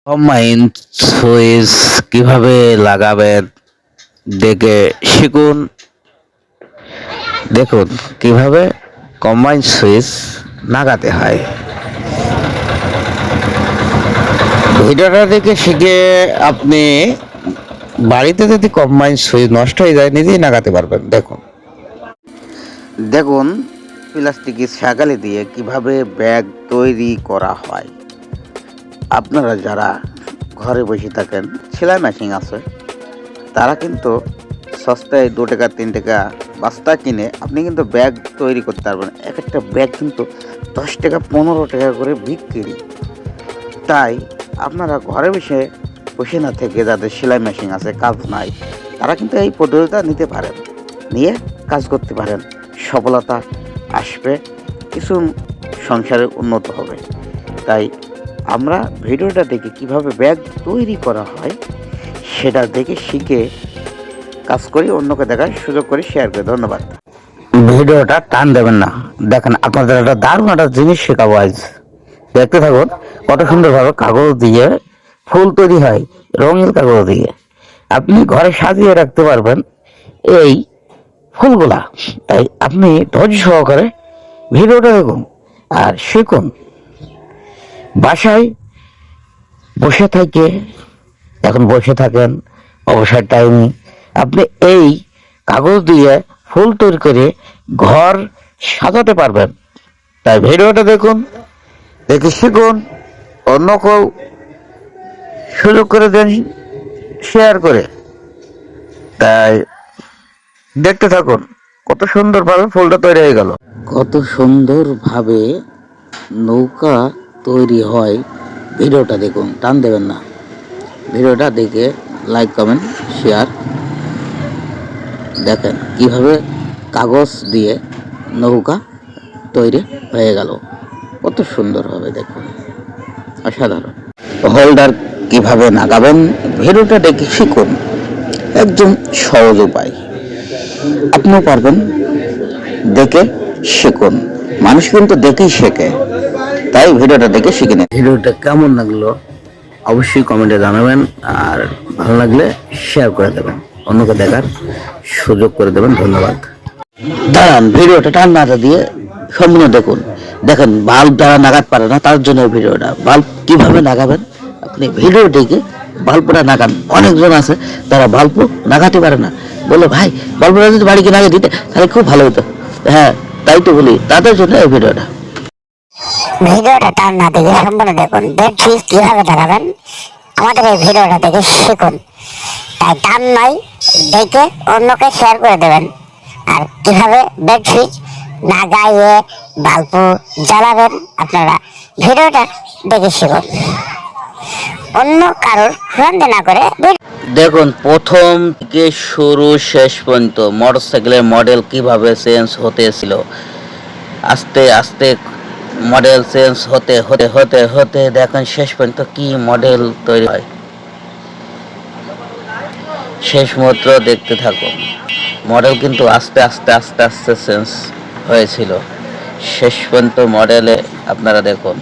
Combine switch কিভাবে লাগাবেন দেখে শিখুন। দেখুন কিভাবে কম্বাইন সুইচ লাগাতে হয়। ভিডিওটা দেখে শিখে আপনি বাড়িতে যদি কম্বাইন সুইচ নষ্ট হয়ে যায় নিজেই লাগাতে পারবেন। দেখুন প্লাস্টিকের ছাগালি দিয়ে কিভাবে ব্যাগ তৈরি করা হয়। আপনারা যারা ঘরে বসে থাকেন, সেলাই মেশিন আছে, তারা কিন্তু সস্তায় 2 টাকা 3 টাকা বস্তা কিনে আপনি কিন্তু ব্যাগ তৈরি করতে পারবেন। এক একটা ব্যাগ কিন্তু 10 টাকা 15 টাকা করে বিক্রি। তাই আপনারা ঘরে বসে না থেকে যাদের সেলাই মেশিন আছে, কাজ নাই, তারা কিন্তু এই পদ্ধতিটা নিতে পারেন, নিয়ে কাজ করতে পারেন। সফলতা আসবে, কিছু সংসারে উন্নত হবে। তাই আমরা ভিডিওটা দেখে কিভাবে ব্যাগ তৈরি করা হয় সেটা দেখে শিখে কাজ করি, অন্যকে দেখার সুযোগ করি, শেয়ার করি। ধন্যবাদ। ভিডিওটা টান দেবেন না, দেখেন আপনাদের একটা দারুণ একটা জিনিস শেখাবো আজ। দেখতে থাকুন কত সুন্দরভাবে কাগজ দিয়ে ফুল তৈরি হয়, রঙিন কাগজ দিয়ে আপনি ঘরে সাজিয়ে রাখতে পারবেন এই ফুলগুলা। তাই আপনি ধৈর্য সহকারে ভিডিওটা দেখুন আর শিখুন। বাসায় বসে থেকে এখন বসে থাকেন, অবসর টাইম আপনি এই কাগজ দিয়ে ফুল তৈরি করে ঘর সাজাতে পারবেন। তাই ভিডিওটা দেখুন, দেখে শিখুন, অন্যকেও সুযোগ করে দেন শেয়ার করে। তাই দেখতে থাকুন কত সুন্দরভাবে ফুলটা তৈরি হয়ে গেল, কত সুন্দরভাবে নৌকা তৈরি হয়। ভিডিওটা দেখুন, টান দেবেন না। ভিডিওটা দেখে লাইক কমেন্ট শেয়ার। দেখেন কিভাবে কাগজ দিয়ে নৌকা তৈরি হয়ে গেল, কত সুন্দরভাবে দেখুন, অসাধারণ। হোল্ডার কিভাবে লাগাবেন ভিডিওটা দেখে শিখুন, একদম সহজ উপায়, আপনিও পারবেন। দেখে শিখুন, মানুষ কিন্তু দেখেই শেখে, তাই ভিডিওটা দেখে শিখে নিন। ভিডিওটা কেমন লাগলো অবশ্যই কমেন্টে জানাবেন, আর ভালো লাগলে শেয়ার করে দেবেন, অন্যকে দেখার সুযোগ করে দেবেন। ধন্যবাদ। দাঁড়ান, ভিডিওটা টান না দিয়ে সম্পূর্ণ দেখুন। দেখেন বাল্ব যারা নাগাতে পারে না তার জন্য ভিডিওটা। বাল্ব কিভাবে লাগাবেন আপনি ভিডিও দেখে বাল্বটা লাগান। অনেকজন আছে তারা বাল্ব লাগাতে পারে না, বলে ভাই বাল্বটা যদি বাড়িকে লাগিয়ে দিতে তাহলে খুব ভালো হতো। হ্যাঁ, তাই তো বলি, তাদের জন্য এই ভিডিওটা। ভিডিওটা টান না দেখে সম্পূর্ণ দেখুন। বেড সুইচ কিভাবে লাগাবেন আমাদের এই ভিডিওটা দেখে শিখুন। তাই টান নয়, দেখে অন্যকে শেয়ার করে দেবেন। আর কিভাবে বেড সুইচ না গাইয়ে বাল্ব জ্বালাবেন আপনারা ভিডিওটা দেখে শিখুন, অন্য কারোর ফ্রেন্ড না করে। দেখুন প্রথম থেকে শুরু শেষ পর্যন্ত মোটরসাইকেলের মডেল কিভাবে চেঞ্জ হতেছিল, আস্তে আস্তে মডেল চেঞ্জ হতে হতে হতে হতে দেখেন শেষ পর্যন্ত কি মডেল তৈরি হয়। শেষ মাত্র দেখতে থাকুন, মডেল কিন্তু আস্তে আস্তে আস্তে আস্তে চেঞ্জ হয়েছিল, শেষ পর্যন্ত মডেলে আপনারা দেখুন।